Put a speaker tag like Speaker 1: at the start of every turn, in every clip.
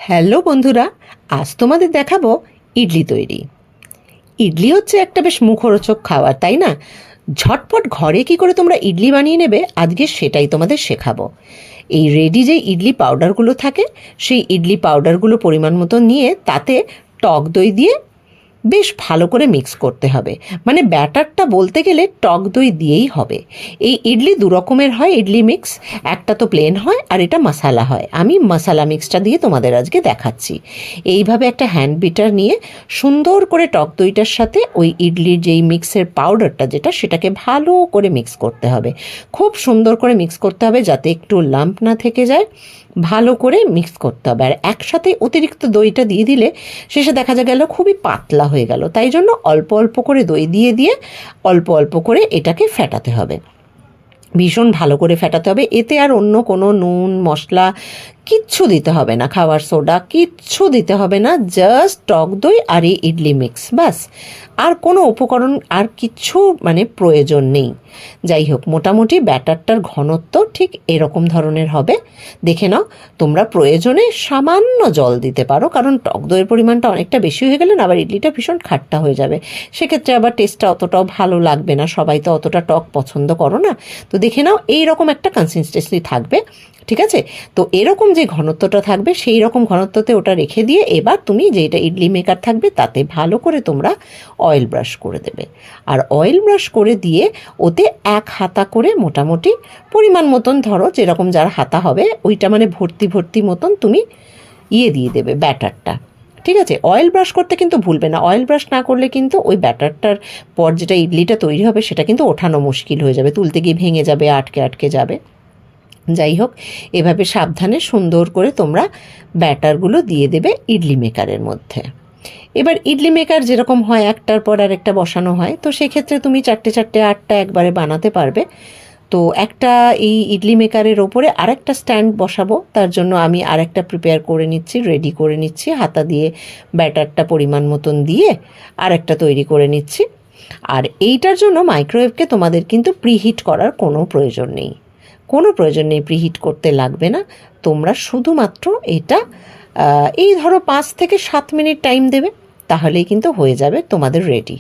Speaker 1: Hello বন্ধুরা, আজ তোমাদের দেখাবো ইডলি তৈরি। ইডলি হচ্ছে একটা বেশ মুখরোচক খাবার, তাই না? ঝটপট ঘরে কি করে তোমরা ইডলি বানিয়ে নেবে, আজকে সেটাই তোমাদের শেখাবো। এই রেডি যে ইডলি পাউডারগুলো থাকে, সেই ইডলি পাউডারগুলো পরিমাণ মতো নিয়ে তাতে টক দই দিয়ে বেশ ভালো করে মিক্স করতে হবে। মানে ব্যাটারটা বলতে গেলে টক দই দিয়েই হবে। এই ইডলি দু রকমের হয় ইডলি মিক্স, একটা তো প্লেন হয় আর এটা মশালা হয়। আমি মশালা মিক্সটা দিয়ে তোমাদের আজকে দেখাচ্ছি। এইভাবে একটা হ্যান্ড বিটার নিয়ে সুন্দর করে টক দইটার সাথে ওই ইডলির যেই মিক্সের পাউডারটা যেটা, সেটাকে ভালো করে মিক্স করতে হবে। খুব সুন্দর করে মিক্স করতে হবে যাতে একটু লাম্প না থেকে যায়। ভালো করে মিক্স করতে হবে। আর একসাথে অতিরিক্ত দইটা দিয়ে দিলে শেষে দেখা গেল খুবই পাতলা হয়ে গেল। তাই জন্য অল্প অল্প করে দই দিয়ে দিয়ে অল্প অল্প করে এটাকে ফেটাতে হবে। ভীষণ ভালো করে ফেটাতে হবে। এতে আর অন্য কোনো নুন মশলা কিচ্ছু দিতে হবে না, খাবার সোডা কিচ্ছু দিতে হবে না, জাস্ট টক দই আর এই ইডলি মিক্স, ব্যাস। আর কোনো উপকরণ আর কিচ্ছু প্রয়োজন নেই। যাই হোক, মোটামুটি ব্যাটারটার ঘনত্ব ঠিক এরকম ধরনের হবে। দেখে নাও, তোমরা প্রয়োজনে সামান্য জল দিতে পারো, কারণ টক দইয়ের পরিমাণটা অনেকটা বেশি হয়ে গেলে না আবার ইডলিটা ভীষণ খাট্টা হয়ে যাবে। সেক্ষেত্রে আবার টেস্টটা অতটাও ভালো লাগবে না, সবাই তো অতটা টক পছন্দ করো না। তো দেখে নাও, এইরকম একটা কনসিস্টেন্সি থাকবে, ঠিক আছে? তো এরকম যে ঘনত্বটা থাকবে সেই রকম ঘনত্বতে ওটা রেখে দিয়ে এবার তুমি যেটা ইডলি মেকার থাকবে তাতে ভালো করে তোমরা অয়েল ব্রাশ করে দেবে। আর অয়েল ব্রাশ করে দিয়ে ওতে এক হাতা করে মোটামুটি পরিমাণ মতন, ধরো যেরকম যার হাতা হবে ওইটা ভর্তি ভর্তি মতন তুমি দিয়ে দেবে ব্যাটারটা, ঠিক আছে? অয়েল ব্রাশ করতে কিন্তু ভুলবে না। অয়েল ব্রাশ না করলে কিন্তু ওই ব্যাটারটার পর যেটা ইডলিটা তৈরি হবে সেটা কিন্তু ওঠানো মুশকিল হয়ে যাবে, তুলতে গিয়ে ভেঙে যাবে, আটকে আটকে যাবে। যাই হোক, এভাবে সাবধানে সুন্দর করে তোমরা ব্যাটারগুলো দিয়ে দেবে ইডলি মেকারের মধ্যে। এবার ইডলি মেকার যেরকম হয় একটার পর আর একটা বসানো হয়, তো সেক্ষেত্রে তুমি 4টে 4টে 8টা একবারে বানাতে পারবে। তো একটা এই ইডলি মেকারের ওপরে আরেকটা স্ট্যান্ড বসাবো, তার জন্য আমি আরেকটা প্রিপেয়ার করে নিচ্ছি, রেডি করে নিচ্ছি। হাতা দিয়ে ব্যাটারটা পরিমাণ মতন দিয়ে আরেকটা তৈরি করে নিচ্ছি। আর এইটার জন্য মাইক্রোওয়েভকে তোমাদের কিন্তু প্রিহিট করার কোনো প্রয়োজন নেই, প্রিহিট করতে লাগবে না। তোমরা শুধুমাত্র এটা এই ধরো 5 থেকে 7 মিনিট টাইম দেবে, তাহলেই কিন্তু হয়ে যাবে তোমাদের রেডি।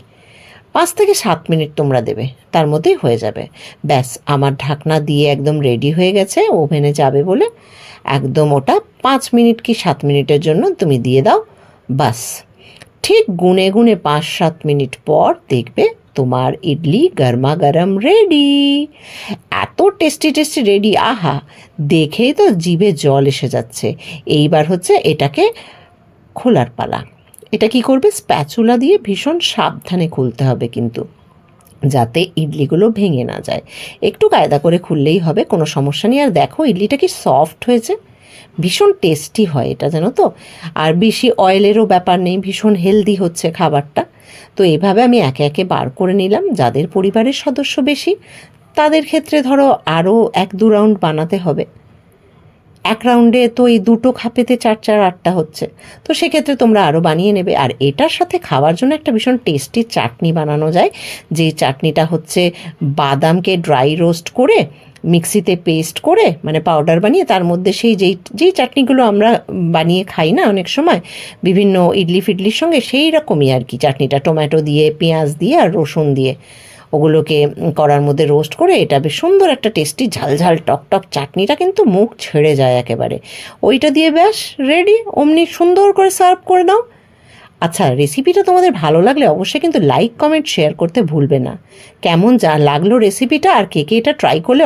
Speaker 1: 5 থেকে 7 মিনিট তোমরা দেবে, তার মধ্যেই হয়ে যাবে। ব্যাস, আমার ঢাকনা দিয়ে একদম রেডি হয়ে গেছে ওভেনে যাবে বলে। একদম ওটা 5 মিনিট কি 7 মিনিটের জন্য তুমি দিয়ে দাও, বাস। ঠিক গুনে গুনে 5-7 মিনিট পর দেখবে তোমার ইডলি গরমা গরম রেডি। এত টেস্টি টেস্টি রেডি, আহা, দেখেই তো জিভে জল এসে যাচ্ছে। এইবার হচ্ছে এটাকে খোলার পালা। এটা কি করবে, স্প্যাচুলা দিয়ে ভীষণ সাবধানে খুলতে হবে কিন্তু, যাতে ইডলিগুলো ভেঙে না যায়। একটু কায়দা করে খুললেই হবে, কোনো সমস্যা নেই। আর দেখো ইডলিটা কি সফট হয়েছে, ভীষণ টেস্টি হয় এটা, জানো তো। আর বেশি অয়েলেরও ব্যাপার নেই, ভীষণ হেলদি হচ্ছে খাবারটা। তো এইভাবে আমি একে একে বার করে নিলাম। যাদের পরিবারের সদস্য বেশি তাদের ক্ষেত্রে ধরো আরও 1-2 রাউন্ড বানাতে হবে। এক রাউন্ডে তো এই 2টো খাপেতে 4-4-8টা হচ্ছে, তো সেক্ষেত্রে তোমরা আরও বানিয়ে নেবে। আর এটার সাথে খাওয়ার জন্য একটা ভীষণ টেস্টি চাটনি বানানো যায়, যে চাটনিটা হচ্ছে বাদামকে ড্রাই রোস্ট করে মিক্সিতে পেস্ট করে পাউডার বানিয়ে তার মধ্যে সেই যেই চাটনিগুলো আমরা বানিয়ে খাই না অনেক সময় বিভিন্ন ইডলি ফিডলির সঙ্গে, সেই রকমই আর কি চাটনিটা, টমেটো দিয়ে, পেঁয়াজ দিয়ে আর রসুন দিয়ে ওগুলোকে কড়ার মধ্যে রোস্ট করে এটা বেশ সুন্দর একটা টেস্টি ঝালঝাল টকটক চাটনিটা কিন্তু মুখ ছেড়ে যায় একেবারে। ওইটা দিয়ে ব্যাস রেডি, অমনি সুন্দর করে সার্ভ করে দাও। আচ্ছা, রেসিপিটা তোমাদের ভালো লাগলে অবশ্যই কিন্তু লাইক কমেন্ট শেয়ার করতে ভুলবে না। কেমন লাগলো রেসিপিটা, আর কে কে এটা ট্রাই করলে